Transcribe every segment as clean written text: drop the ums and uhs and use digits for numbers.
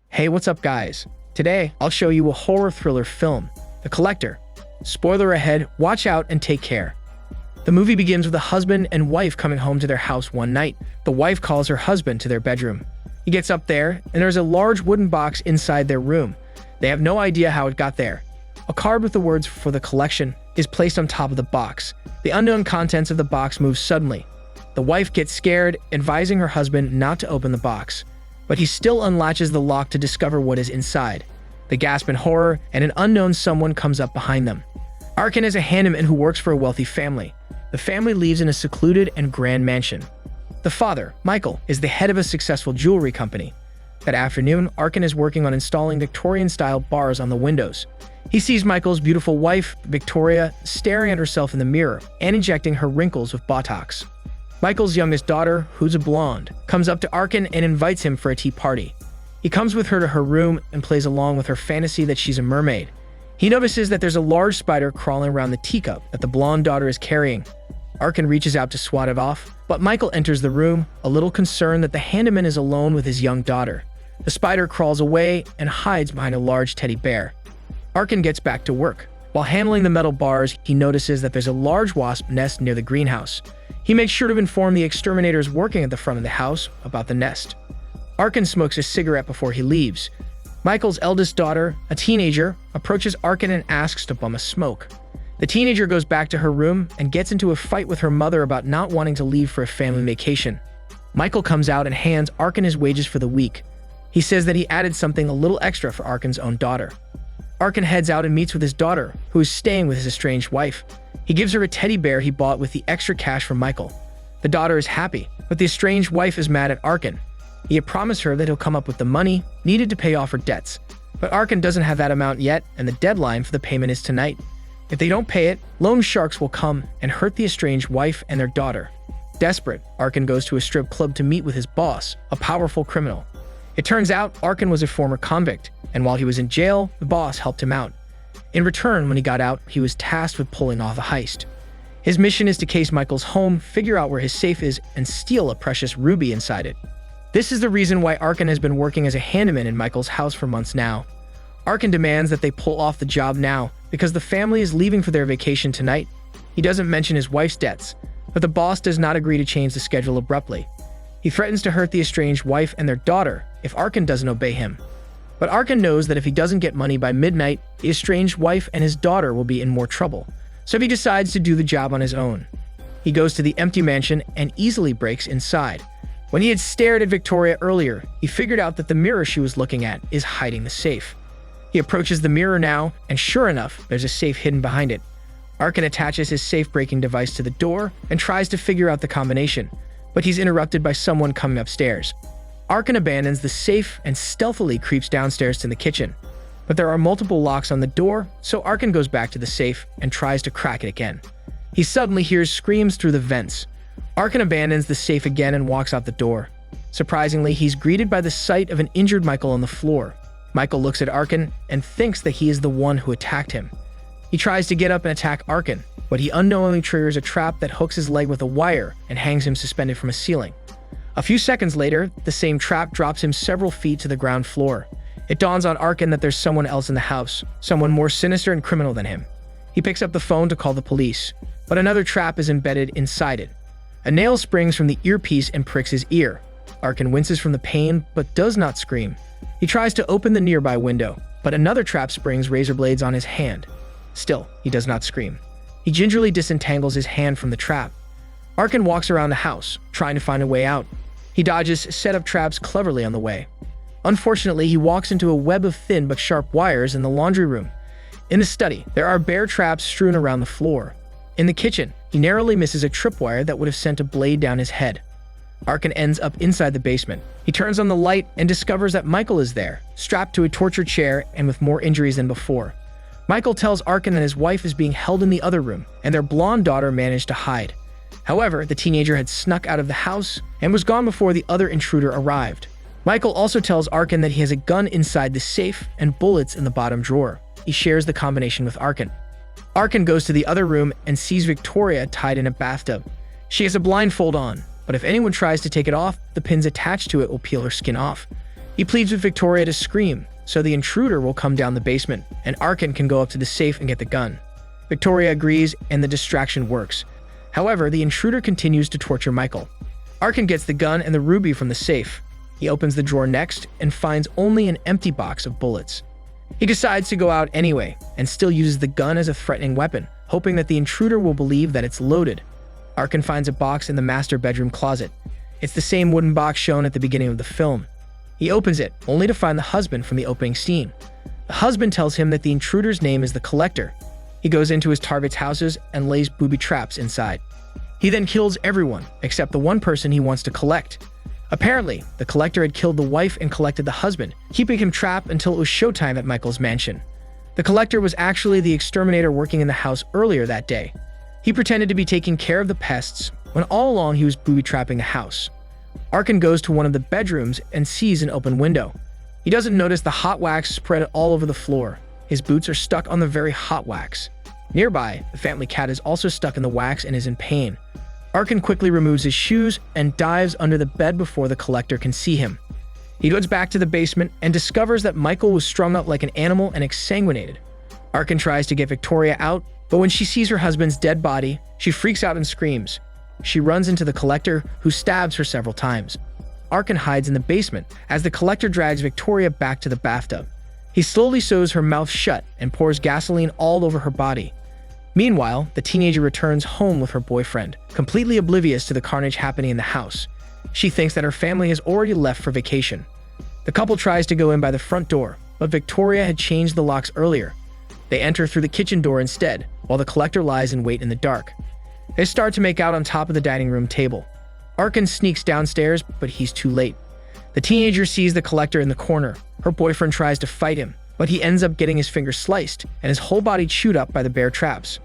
Hey, what's up guys? Today, I'll show you a horror thriller film, The Collector. Spoiler ahead, watch out and take care. The movie begins with a husband and wife coming home to their house one night. The wife calls her husband to their bedroom. He gets up there, and there's a large wooden box inside their room. They have no idea how it got there. A card with the words for the collection is placed on top of the box. The unknown contents of the box move suddenly. The wife gets scared, advising her husband not to open the box. But he still unlatches the lock to discover what is inside. They gasp in horror, and an unknown someone comes up behind them. Arkin is a handyman who works for a wealthy family. The family lives in a secluded and grand mansion. The father, Michael, is the head of a successful jewelry company. That afternoon, Arkin is working on installing Victorian-style bars on the windows. He sees Michael's beautiful wife, Victoria, staring at herself in the mirror and injecting her wrinkles with Botox. Michael's youngest daughter, who's a blonde, comes up to Arkin and invites him for a tea party. He comes with her to her room and plays along with her fantasy that she's a mermaid. He notices that there's a large spider crawling around the teacup that the blonde daughter is carrying. Arkin reaches out to swat it off, but Michael enters the room, a little concerned that the handyman is alone with his young daughter. The spider crawls away and hides behind a large teddy bear. Arkin gets back to work. While handling the metal bars, he notices that there's a large wasp nest near the greenhouse. He makes sure to inform the exterminators working at the front of the house about the nest. Arkin smokes a cigarette before he leaves. Michael's eldest daughter, a teenager, approaches Arkin and asks to bum a smoke. The teenager goes back to her room and gets into a fight with her mother about not wanting to leave for a family vacation. Michael comes out and hands Arkin his wages for the week. He says that he added something a little extra for Arkin's own daughter. Arkin heads out and meets with his daughter, who is staying with his estranged wife. He gives her a teddy bear he bought with the extra cash from Michael. The daughter is happy, but the estranged wife is mad at Arkin. He had promised her that he'll come up with the money needed to pay off her debts. But Arkin doesn't have that amount yet, and the deadline for the payment is tonight. If they don't pay it, loan sharks will come and hurt the estranged wife and their daughter. Desperate, Arkin goes to a strip club to meet with his boss, a powerful criminal. It turns out Arkin was a former convict, and while he was in jail, the boss helped him out. In return, when he got out, he was tasked with pulling off a heist. His mission is to case Michael's home, figure out where his safe is, and steal a precious ruby inside it. This is the reason why Arkin has been working as a handyman in Michael's house for months now. Arkin demands that they pull off the job now, because the family is leaving for their vacation tonight. He doesn't mention his wife's debts, but the boss does not agree to change the schedule abruptly. He threatens to hurt the estranged wife and their daughter if Arkin doesn't obey him. But Arkin knows that if he doesn't get money by midnight, the estranged wife and his daughter will be in more trouble, so he decides to do the job on his own. He goes to the empty mansion and easily breaks inside. When he had stared at Victoria earlier, he figured out that the mirror she was looking at is hiding the safe. He approaches the mirror now, and sure enough, there's a safe hidden behind it. Arkin attaches his safe-breaking device to the door and tries to figure out the combination, but he's interrupted by someone coming upstairs. Arkin abandons the safe and stealthily creeps downstairs to the kitchen. But there are multiple locks on the door, so Arkin goes back to the safe and tries to crack it again. He suddenly hears screams through the vents. Arkin abandons the safe again and walks out the door. Surprisingly, he's greeted by the sight of an injured Michael on the floor. Michael looks at Arkin and thinks that he is the one who attacked him. He tries to get up and attack Arkin, but he unknowingly triggers a trap that hooks his leg with a wire and hangs him suspended from a ceiling. A few seconds later, the same trap drops him several feet to the ground floor. It dawns on Arkin that there's someone else in the house, someone more sinister and criminal than him. He picks up the phone to call the police, but another trap is embedded inside it. A nail springs from the earpiece and pricks his ear. Arkin winces from the pain, but does not scream. He tries to open the nearby window, but another trap springs razor blades on his hand. Still, he does not scream. He gingerly disentangles his hand from the trap. Arkin walks around the house, trying to find a way out. He dodges set-up traps cleverly on the way. Unfortunately, he walks into a web of thin but sharp wires in the laundry room. In the study, there are bear traps strewn around the floor. In the kitchen, he narrowly misses a tripwire that would have sent a blade down his head. Arkin ends up inside the basement. He turns on the light and discovers that Michael is there, strapped to a torture chair and with more injuries than before. Michael tells Arkin that his wife is being held in the other room, and their blonde daughter managed to hide. However, the teenager had snuck out of the house and was gone before the other intruder arrived. Michael also tells Arkin that he has a gun inside the safe and bullets in the bottom drawer. He shares the combination with Arkin. Arkin goes to the other room and sees Victoria tied in a bathtub. She has a blindfold on, but if anyone tries to take it off, the pins attached to it will peel her skin off. He pleads with Victoria to scream, so the intruder will come down the basement, and Arkin can go up to the safe and get the gun. Victoria agrees, and the distraction works. However, the intruder continues to torture Michael. Arkin gets the gun and the ruby from the safe. He opens the drawer next and finds only an empty box of bullets. He decides to go out anyway and still uses the gun as a threatening weapon, hoping that the intruder will believe that it's loaded. Arkin finds a box in the master bedroom closet. It's the same wooden box shown at the beginning of the film. He opens it, only to find the husband from the opening scene. The husband tells him that the intruder's name is the Collector. He goes into his target's houses and lays booby traps inside. He then kills everyone except the one person he wants to collect. Apparently, the Collector had killed the wife and collected the husband, keeping him trapped until it was showtime at Michael's mansion. The Collector was actually the exterminator working in the house earlier that day. He pretended to be taking care of the pests when all along he was booby-trapping the house. Arkin goes to one of the bedrooms and sees an open window. He doesn't notice the hot wax spread all over the floor. His boots are stuck on the very hot wax. Nearby, the family cat is also stuck in the wax and is in pain. Arkin quickly removes his shoes and dives under the bed before the Collector can see him. He goes back to the basement and discovers that Michael was strung up like an animal and exsanguinated. Arkin tries to get Victoria out, but when she sees her husband's dead body, she freaks out and screams. She runs into the Collector, who stabs her several times. Arkin hides in the basement as the Collector drags Victoria back to the bathtub. He slowly sews her mouth shut and pours gasoline all over her body. Meanwhile, the teenager returns home with her boyfriend, completely oblivious to the carnage happening in the house. She thinks that her family has already left for vacation. The couple tries to go in by the front door, but Victoria had changed the locks earlier. They enter through the kitchen door instead, while the Collector lies in wait in the dark. They start to make out on top of the dining room table. Arkin sneaks downstairs, but he's too late. The teenager sees the Collector in the corner. Her boyfriend tries to fight him, but he ends up getting his finger sliced and his whole body chewed up by the bear traps.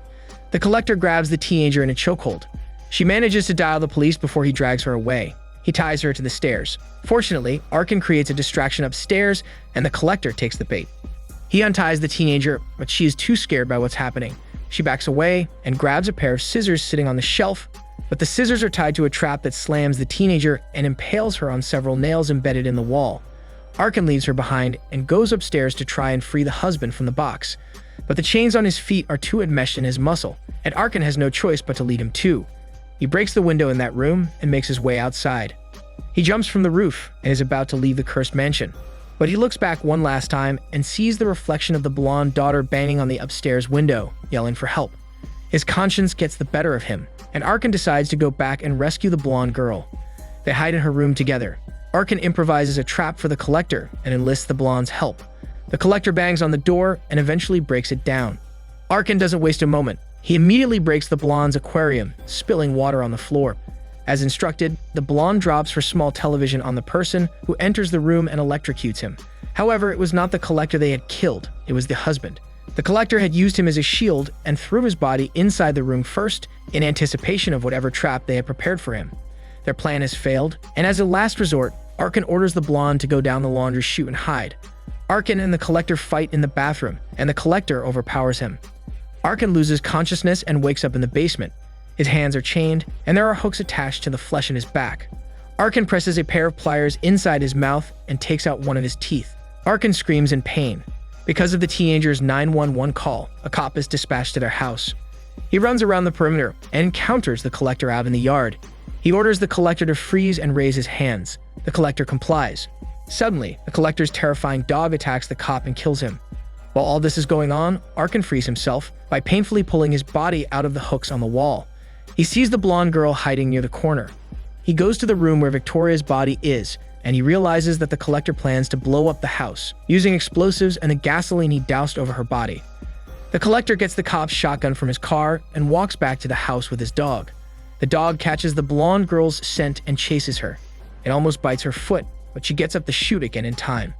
The Collector grabs the teenager in a chokehold. She manages to dial the police before he drags her away. He ties her to the stairs. Fortunately, Arkin creates a distraction upstairs, and the Collector takes the bait. He unties the teenager, but she is too scared by what's happening. She backs away and grabs a pair of scissors sitting on the shelf, but the scissors are tied to a trap that slams the teenager and impales her on several nails embedded in the wall. Arkin leaves her behind and goes upstairs to try and free the husband from the box. But the chains on his feet are too enmeshed in his muscle, and Arkin has no choice but to lead him too. He breaks the window in that room and makes his way outside. He jumps from the roof and is about to leave the cursed mansion. But he looks back one last time and sees the reflection of the blonde daughter banging on the upstairs window, yelling for help. His conscience gets the better of him, and Arkin decides to go back and rescue the blonde girl. They hide in her room together. Arkin improvises a trap for the Collector and enlists the blonde's help. The Collector bangs on the door and eventually breaks it down. Arkin doesn't waste a moment. He immediately breaks the blonde's aquarium, spilling water on the floor. As instructed, the blonde drops her small television on the person, who enters the room and electrocutes him. However, it was not the Collector they had killed, it was the husband. The Collector had used him as a shield and threw his body inside the room first, in anticipation of whatever trap they had prepared for him. Their plan has failed, and as a last resort, Arkin orders the blonde to go down the laundry chute and hide. Arkin and the Collector fight in the bathroom, and the Collector overpowers him. Arkin loses consciousness and wakes up in the basement. His hands are chained, and there are hooks attached to the flesh in his back. Arkin presses a pair of pliers inside his mouth and takes out one of his teeth. Arkin screams in pain. Because of the teenager's 911 call, a cop is dispatched to their house. He runs around the perimeter and encounters the Collector out in the yard. He orders the Collector to freeze and raise his hands. The Collector complies. Suddenly, the Collector's terrifying dog attacks the cop and kills him. While all this is going on, Arkin frees himself by painfully pulling his body out of the hooks on the wall. He sees the blonde girl hiding near the corner. He goes to the room where Victoria's body is, and he realizes that the Collector plans to blow up the house, using explosives and the gasoline he doused over her body. The Collector gets the cop's shotgun from his car and walks back to the house with his dog. The dog catches the blonde girl's scent and chases her. It almost bites her foot, but she gets up to shoot again in time.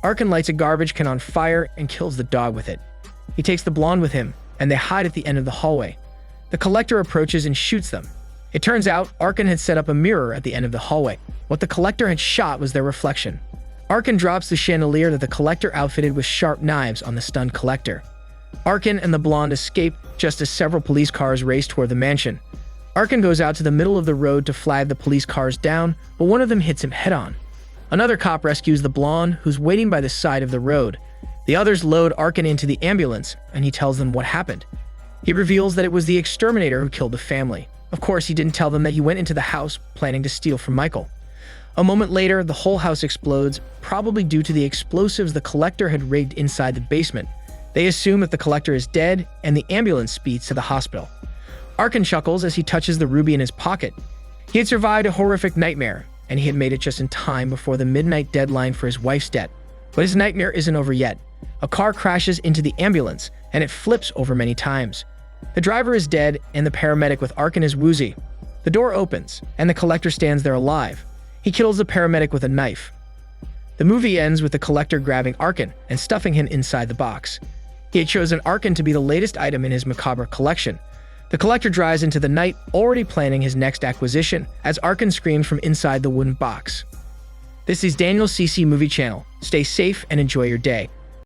Arkin lights a garbage can on fire and kills the dog with it. He takes the blonde with him, and they hide at the end of the hallway. The Collector approaches and shoots them. It turns out Arkin had set up a mirror at the end of the hallway. What the Collector had shot was their reflection. Arkin drops the chandelier that the Collector outfitted with sharp knives on the stunned Collector. Arkin and the blonde escape just as several police cars race toward the mansion. Arkin goes out to the middle of the road to flag the police cars down, but one of them hits him head-on. Another cop rescues the blonde, who's waiting by the side of the road. The others load Arkin into the ambulance, and he tells them what happened. He reveals that it was the exterminator who killed the family. Of course, he didn't tell them that he went into the house planning to steal from Michael. A moment later, the whole house explodes, probably due to the explosives the collector had rigged inside the basement. They assume that the collector is dead, and the ambulance speeds to the hospital. Arkin chuckles as he touches the ruby in his pocket. He had survived a horrific nightmare, and he had made it just in time before the midnight deadline for his wife's death. But his nightmare isn't over yet. A car crashes into the ambulance, and it flips over many times. The driver is dead, and the paramedic with Arkin is woozy. The door opens, and the collector stands there alive. He kills the paramedic with a knife. The movie ends with the collector grabbing Arkin and stuffing him inside the box. He had chosen Arkin to be the latest item in his macabre collection. The collector drives into the night, already planning his next acquisition, as Arkin screams from inside the wooden box. This is Daniel CC Movie Channel. Stay safe and enjoy your day.